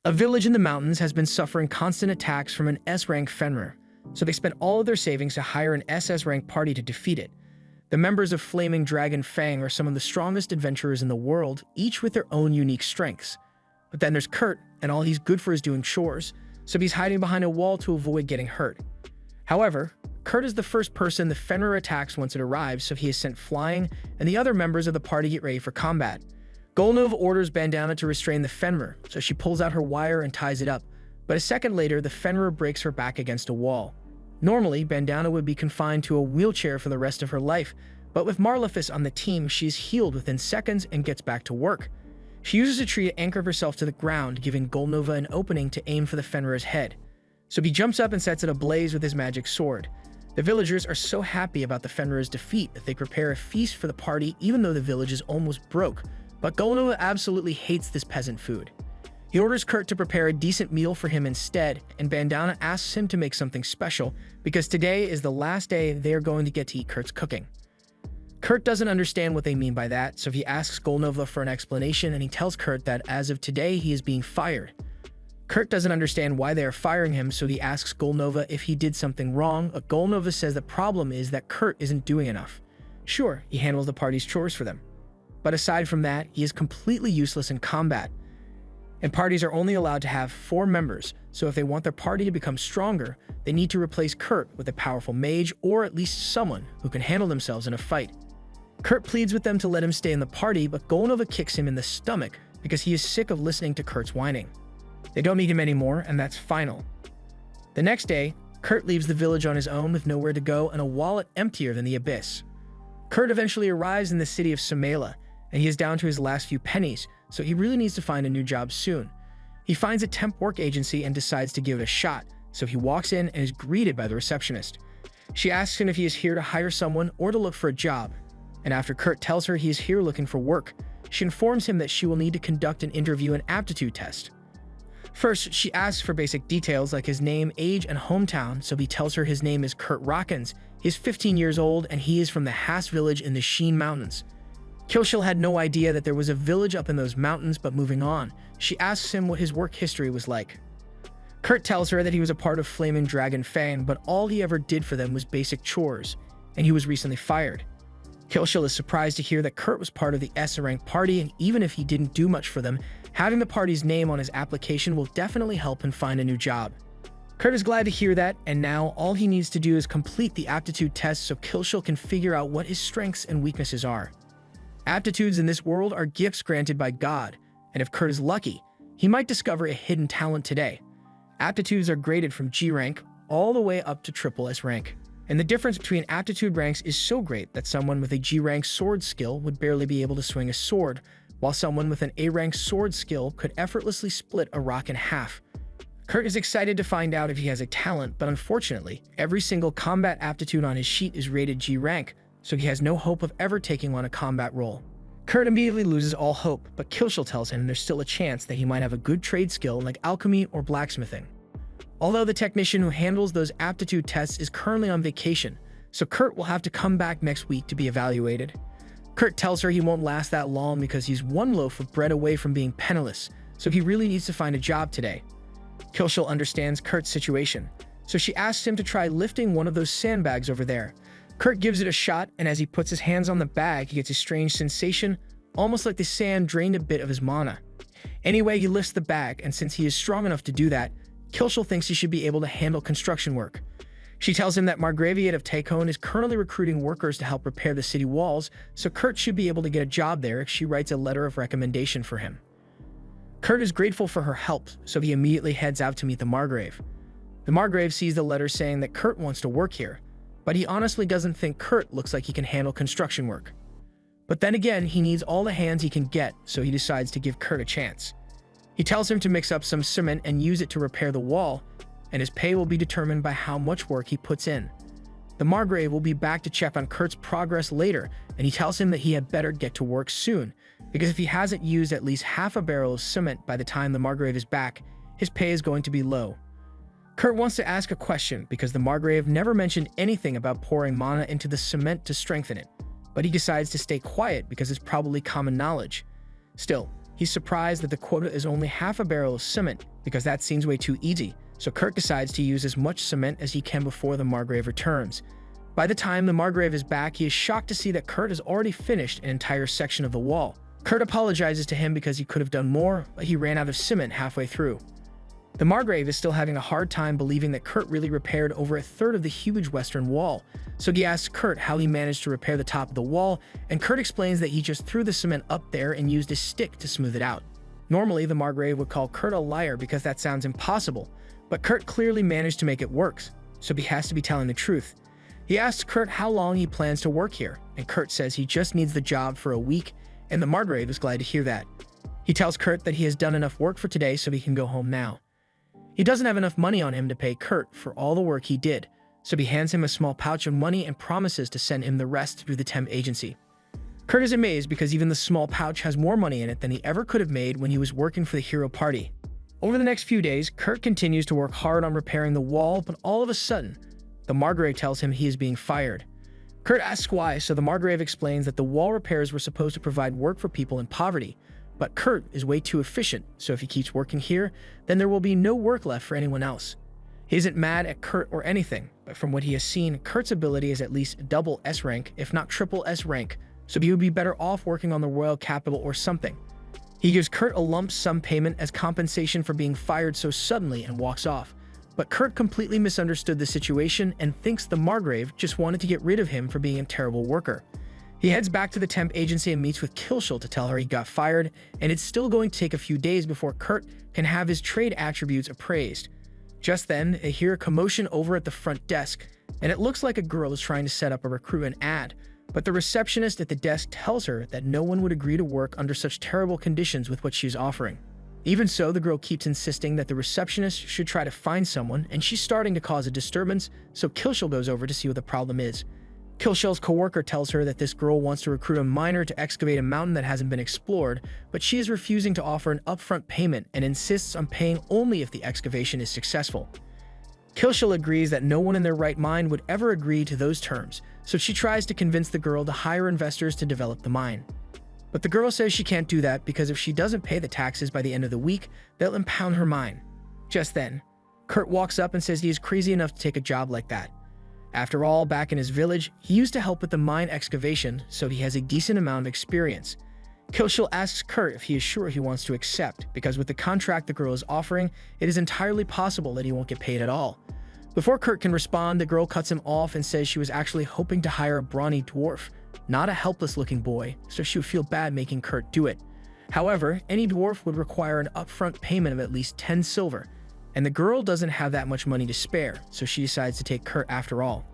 A village in the mountains has been suffering constant attacks from an S-rank Fenrir, so they spent all of their savings to hire an SS-rank party to defeat it. The members of Flaming Dragon Fang are some of the strongest adventurers in the world, each with their own unique strengths. But then there's Kurt, and all he's good for is doing chores, so he's hiding behind a wall to avoid getting hurt. However, Kurt is the first person the Fenrir attacks once it arrives, so he is sent flying, and the other members of the party get ready for combat. Golnov orders Bandana to restrain the Fenrir, so she pulls out her wire and ties it up, but a second later the Fenrir breaks her back against a wall. Normally, Bandana would be confined to a wheelchair for the rest of her life, but with Marlefus on the team, she's healed within seconds and gets back to work. She uses a tree to anchor herself to the ground, giving Golnova an opening to aim for the Fenrir's head. So he jumps up and sets it ablaze with his magic sword. The villagers are so happy about the Fenrir's defeat that they prepare a feast for the party even though the village is almost broke, but Golnova absolutely hates this peasant food. He orders Kurt to prepare a decent meal for him instead, and Bandana asks him to make something special because today is the last day they are going to get to eat Kurt's cooking. Kurt doesn't understand what they mean by that, so he asks Golnova for an explanation, and he tells Kurt that as of today he is being fired. Kurt doesn't understand why they are firing him, so he asks Golnova if he did something wrong, but Golnova says the problem is that Kurt isn't doing enough. Sure, he handles the party's chores for them, but aside from that, he is completely useless in combat. And parties are only allowed to have 4 members, so if they want their party to become stronger, they need to replace Kurt with a powerful mage or at least someone who can handle themselves in a fight. Kurt pleads with them to let him stay in the party, but Golnova kicks him in the stomach because he is sick of listening to Kurt's whining. They don't need him anymore, and that's final. The next day, Kurt leaves the village on his own with nowhere to go and a wallet emptier than the abyss. Kurt eventually arrives in the city of Samela, and he is down to his last few pennies, so he really needs to find a new job soon. He finds a temp work agency and decides to give it a shot, so he walks in and is greeted by the receptionist. She asks him if he is here to hire someone or to look for a job, and after Kurt tells her he is here looking for work, she informs him that she will need to conduct an interview and aptitude test. First, she asks for basic details like his name, age, and hometown, so he tells her his name is Kurt Rockens, he's 15 years old, and he is from the Hass village in the Sheen Mountains. Kilshil had no idea that there was a village up in those mountains, but moving on, she asks him what his work history was like. Kurt tells her that he was a part of Flaming Dragon Fang, but all he ever did for them was basic chores, and he was recently fired. Kilshil is surprised to hear that Kurt was part of the S-rank party, and even if he didn't do much for them, having the party's name on his application will definitely help him find a new job. Kurt is glad to hear that, and now all he needs to do is complete the aptitude test so Kilshil can figure out what his strengths and weaknesses are. Aptitudes in this world are gifts granted by God, and if Kurt is lucky, he might discover a hidden talent today. Aptitudes are graded from G rank all the way up to triple S rank. And the difference between aptitude ranks is so great that someone with a G rank sword skill would barely be able to swing a sword, while someone with an A rank sword skill could effortlessly split a rock in half. Kurt is excited to find out if he has a talent, but unfortunately, every single combat aptitude on his sheet is rated G rank, so he has no hope of ever taking on a combat role. Kurt immediately loses all hope, but Kilshil tells him there's still a chance that he might have a good trade skill like alchemy or blacksmithing. Although the technician who handles those aptitude tests is currently on vacation, so Kurt will have to come back next week to be evaluated. Kurt tells her he won't last that long because he's one loaf of bread away from being penniless, so he really needs to find a job today. Kilshil understands Kurt's situation, so she asks him to try lifting one of those sandbags over there. Kurt gives it a shot, and as he puts his hands on the bag, he gets a strange sensation, almost like the sand drained a bit of his mana. Anyway, he lifts the bag, and since he is strong enough to do that, Kilshil thinks he should be able to handle construction work. She tells him that Margraviate of Takon is currently recruiting workers to help repair the city walls, so Kurt should be able to get a job there if she writes a letter of recommendation for him. Kurt is grateful for her help, so he immediately heads out to meet the Margrave. The Margrave sees the letter saying that Kurt wants to work here, but he honestly doesn't think Kurt looks like he can handle construction work. But then again, he needs all the hands he can get, so he decides to give Kurt a chance. He tells him to mix up some cement and use it to repair the wall, and his pay will be determined by how much work he puts in. The Margrave will be back to check on Kurt's progress later, and he tells him that he had better get to work soon, because if he hasn't used at least half a barrel of cement by the time the Margrave is back, his pay is going to be low. Kurt wants to ask a question because the Margrave never mentioned anything about pouring mana into the cement to strengthen it, but he decides to stay quiet because it's probably common knowledge. Still, He's surprised that the quota is only half a barrel of cement because that seems way too easy, so Kurt decides to use as much cement as he can before the Margrave returns. By the time the Margrave is back, he is shocked to see that Kurt has already finished an entire section of the wall. Kurt apologizes to him because he could have done more, but he ran out of cement halfway through. The Margrave is still having a hard time believing that Kurt really repaired over a third of the huge western wall, so he asks Kurt how he managed to repair the top of the wall, and Kurt explains that he just threw the cement up there and used a stick to smooth it out. Normally, the Margrave would call Kurt a liar because that sounds impossible, but Kurt clearly managed to make it work, so he has to be telling the truth. He asks Kurt how long he plans to work here, and Kurt says he just needs the job for a week, and the Margrave is glad to hear that. He tells Kurt that he has done enough work for today so he can go home now. He doesn't have enough money on him to pay Kurt for all the work he did, so he hands him a small pouch of money and promises to send him the rest through the temp agency. Kurt is amazed because even the small pouch has more money in it than he ever could have made when he was working for the Hero Party. Over the next few days, Kurt continues to work hard on repairing the wall, but all of a sudden, the Margrave tells him he is being fired. Kurt asks why, so the Margrave explains that the wall repairs were supposed to provide work for people in poverty, but Kurt is way too efficient, so if he keeps working here, then there will be no work left for anyone else. He isn't mad at Kurt or anything, but from what he has seen, Kurt's ability is at least double S rank, if not triple S rank, so he would be better off working on the royal capital or something. He gives Kurt a lump sum payment as compensation for being fired so suddenly and walks off. But Kurt completely misunderstood the situation and thinks the Margrave just wanted to get rid of him for being a terrible worker. He heads back to the temp agency and meets with Kilshel to tell her he got fired, and it's still going to take a few days before Kurt can have his trade attributes appraised. Just then, they hear a commotion over at the front desk, and it looks like a girl is trying to set up a recruitment ad, but the receptionist at the desk tells her that no one would agree to work under such terrible conditions with what she's offering. Even so, the girl keeps insisting that the receptionist should try to find someone, and she's starting to cause a disturbance, so Kilshel goes over to see what the problem is. Kilshel's coworker tells her that this girl wants to recruit a miner to excavate a mountain that hasn't been explored, but she is refusing to offer an upfront payment and insists on paying only if the excavation is successful. Kilshel agrees that no one in their right mind would ever agree to those terms, so she tries to convince the girl to hire investors to develop the mine. But the girl says she can't do that because if she doesn't pay the taxes by the end of the week, they'll impound her mine. Just then, Kurt walks up and says he is crazy enough to take a job like that. After all, back in his village, he used to help with the mine excavation, so he has a decent amount of experience. Kilshel asks Kurt if he is sure he wants to accept, because with the contract the girl is offering, it is entirely possible that he won't get paid at all. Before Kurt can respond, the girl cuts him off and says she was actually hoping to hire a brawny dwarf, not a helpless-looking boy, so she would feel bad making Kurt do it. However, any dwarf would require an upfront payment of at least 10 silver, and the girl doesn't have that much money to spare, so she decides to take Kurt after all.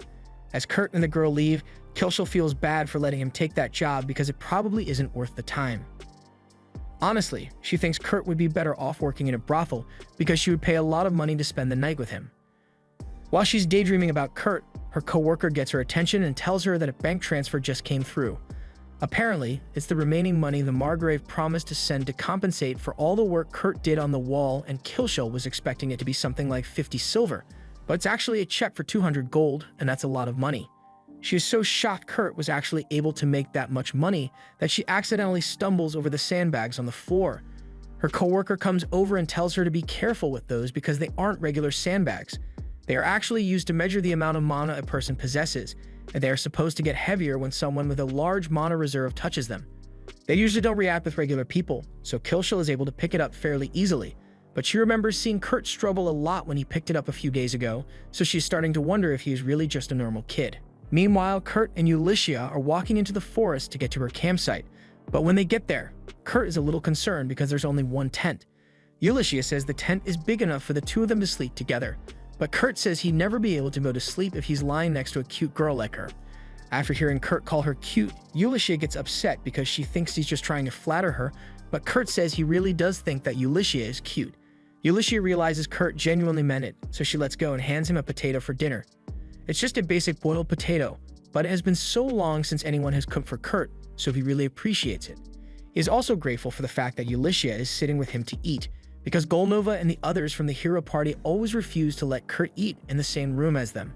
As Kurt and the girl leave, Kilshel feels bad for letting him take that job because it probably isn't worth the time. Honestly, she thinks Kurt would be better off working in a brothel because she would pay a lot of money to spend the night with him. While she's daydreaming about Kurt, her coworker gets her attention and tells her that a bank transfer just came through. Apparently, it's the remaining money the Margrave promised to send to compensate for all the work Kurt did on the wall, and Kilshel was expecting it to be something like 50 silver, but it's actually a check for 200 gold, and that's a lot of money. She is so shocked Kurt was actually able to make that much money that she accidentally stumbles over the sandbags on the floor. Her coworker comes over and tells her to be careful with those because they aren't regular sandbags. They are actually used to measure the amount of mana a person possesses, and they are supposed to get heavier when someone with a large mana reserve touches them. They usually don't react with regular people, so Kilshel is able to pick it up fairly easily, but she remembers seeing Kurt struggle a lot when he picked it up a few days ago, so she's starting to wonder if he is really just a normal kid. Meanwhile, Kurt and Ulycia are walking into the forest to get to her campsite, but when they get there, Kurt is a little concerned because there's only one tent. Ulycia says the tent is big enough for the two of them to sleep together, but Kurt says he'd never be able to go to sleep if he's lying next to a cute girl like her. After hearing Kurt call her cute, Ulycia gets upset because she thinks he's just trying to flatter her, but Kurt says he really does think that Ulycia is cute. Ulycia realizes Kurt genuinely meant it, so she lets go and hands him a potato for dinner. It's just a basic boiled potato, but it has been so long since anyone has cooked for Kurt, so he really appreciates it. He is also grateful for the fact that Ulycia is sitting with him to eat, because Golnova and the others from the Hero Party always refuse to let Kurt eat in the same room as them.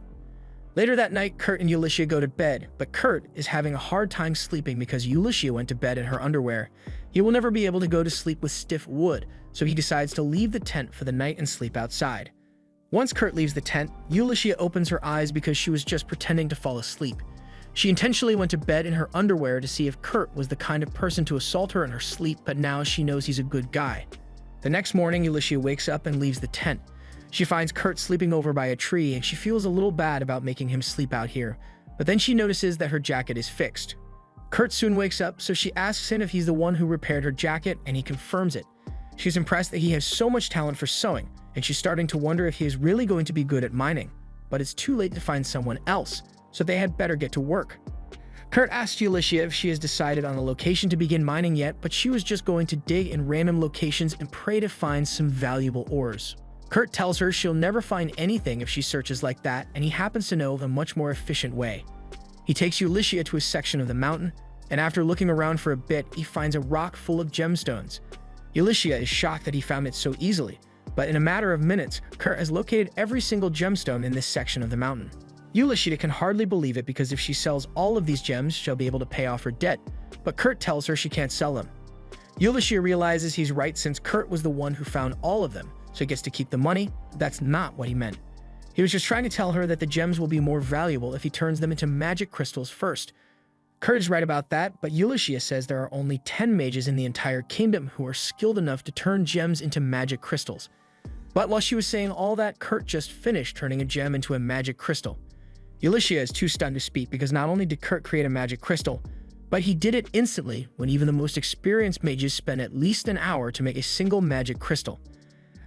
Later that night, Kurt and Ulycia go to bed, but Kurt is having a hard time sleeping because Ulycia went to bed in her underwear. He will never be able to go to sleep with stiff wood, so he decides to leave the tent for the night and sleep outside. Once Kurt leaves the tent, Ulysses opens her eyes because she was just pretending to fall asleep. She intentionally went to bed in her underwear to see if Kurt was the kind of person to assault her in her sleep, but now she knows he's a good guy. The next morning, Ulysses wakes up and leaves the tent. She finds Kurt sleeping over by a tree, and she feels a little bad about making him sleep out here, but then she notices that her jacket is fixed. Kurt soon wakes up, so she asks him if he's the one who repaired her jacket, and he confirms it. She's impressed that he has so much talent for sewing, and she's starting to wonder if he is really going to be good at mining. But it's too late to find someone else, so they had better get to work. Kurt asks Ulysses if she has decided on a location to begin mining yet, but she was just going to dig in random locations and pray to find some valuable ores. Kurt tells her she'll never find anything if she searches like that, and he happens to know of a much more efficient way. He takes Ulysses to a section of the mountain, and after looking around for a bit, he finds a rock full of gemstones. Ulysses is shocked that he found it so easily, but in a matter of minutes, Kurt has located every single gemstone in this section of the mountain. Ulysses can hardly believe it because if she sells all of these gems, she'll be able to pay off her debt, but Kurt tells her she can't sell them. Ulysses realizes he's right since Kurt was the one who found all of them, so he gets to keep the money. That's not what he meant. He was just trying to tell her that the gems will be more valuable if he turns them into magic crystals first. Kurt is right about that, but Ulysses says there are only 10 mages in the entire kingdom who are skilled enough to turn gems into magic crystals. But while she was saying all that, Kurt just finished turning a gem into a magic crystal. Ulysses is too stunned to speak because not only did Kurt create a magic crystal, but he did it instantly when even the most experienced mages spend at least an hour to make a single magic crystal.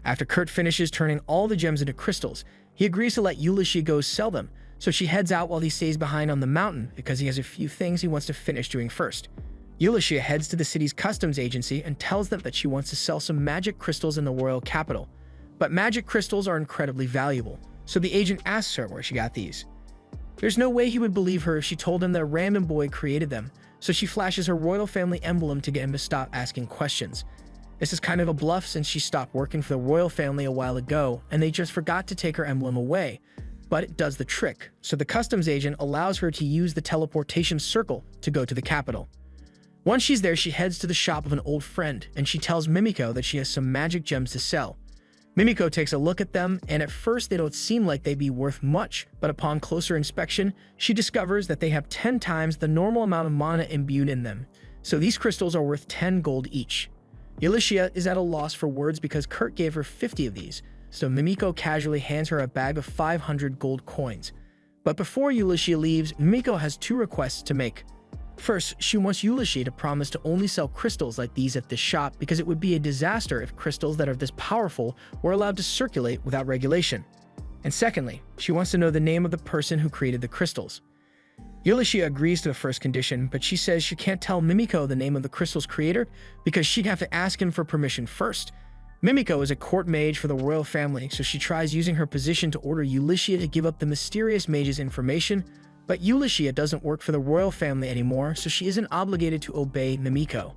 After Kurt finishes turning all the gems into crystals, he agrees to let Ulysses go sell them, so she heads out while he stays behind on the mountain because he has a few things he wants to finish doing first. Ulysses heads to the city's customs agency and tells them that she wants to sell some magic crystals in the royal capital. But magic crystals are incredibly valuable, so the agent asks her where she got these. There's no way he would believe her if she told him that a random boy created them, so she flashes her royal family emblem to get him to stop asking questions. This is kind of a bluff since she stopped working for the royal family a while ago and they just forgot to take her emblem away. But it does the trick, so the customs agent allows her to use the teleportation circle to go to the capital. Once she's there, she heads to the shop of an old friend and she tells Mimiko that she has some magic gems to sell. Mimiko takes a look at them, and at first they don't seem like they'd be worth much, but upon closer inspection, she discovers that they have 10 times the normal amount of mana imbued in them, so these crystals are worth 10 gold each. Ulysses is at a loss for words because Kurt gave her 50 of these, so Mimiko casually hands her a bag of 500 gold coins. But before Ulysses leaves, Mimiko has 2 requests to make. First, she wants Ulysses to promise to only sell crystals like these at this shop because it would be a disaster if crystals that are this powerful were allowed to circulate without regulation. And secondly, she wants to know the name of the person who created the crystals. Ulysses agrees to the first condition, but she says she can't tell Mimiko the name of the crystal's creator because she'd have to ask him for permission first. Mimiko is a court mage for the royal family, so she tries using her position to order Ulysses to give up the mysterious mage's information, but Ulysses doesn't work for the royal family anymore, so she isn't obligated to obey Mimiko.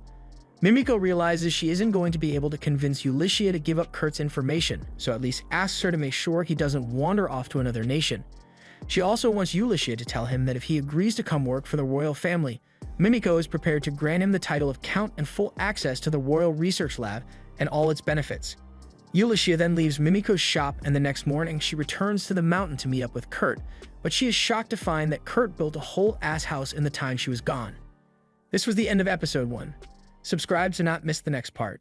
Mimiko realizes she isn't going to be able to convince Ulysses to give up Kurt's information, so at least asks her to make sure he doesn't wander off to another nation. She also wants Ulysses to tell him that if he agrees to come work for the royal family, Mimiko is prepared to grant him the title of Count and full access to the Royal Research Lab and all its benefits. Ulysses then leaves Mimiko's shop, and the next morning she returns to the mountain to meet up with Kurt, but she is shocked to find that Kurt built a whole ass house in the time she was gone. This was the end of episode 1. Subscribe to not miss the next part.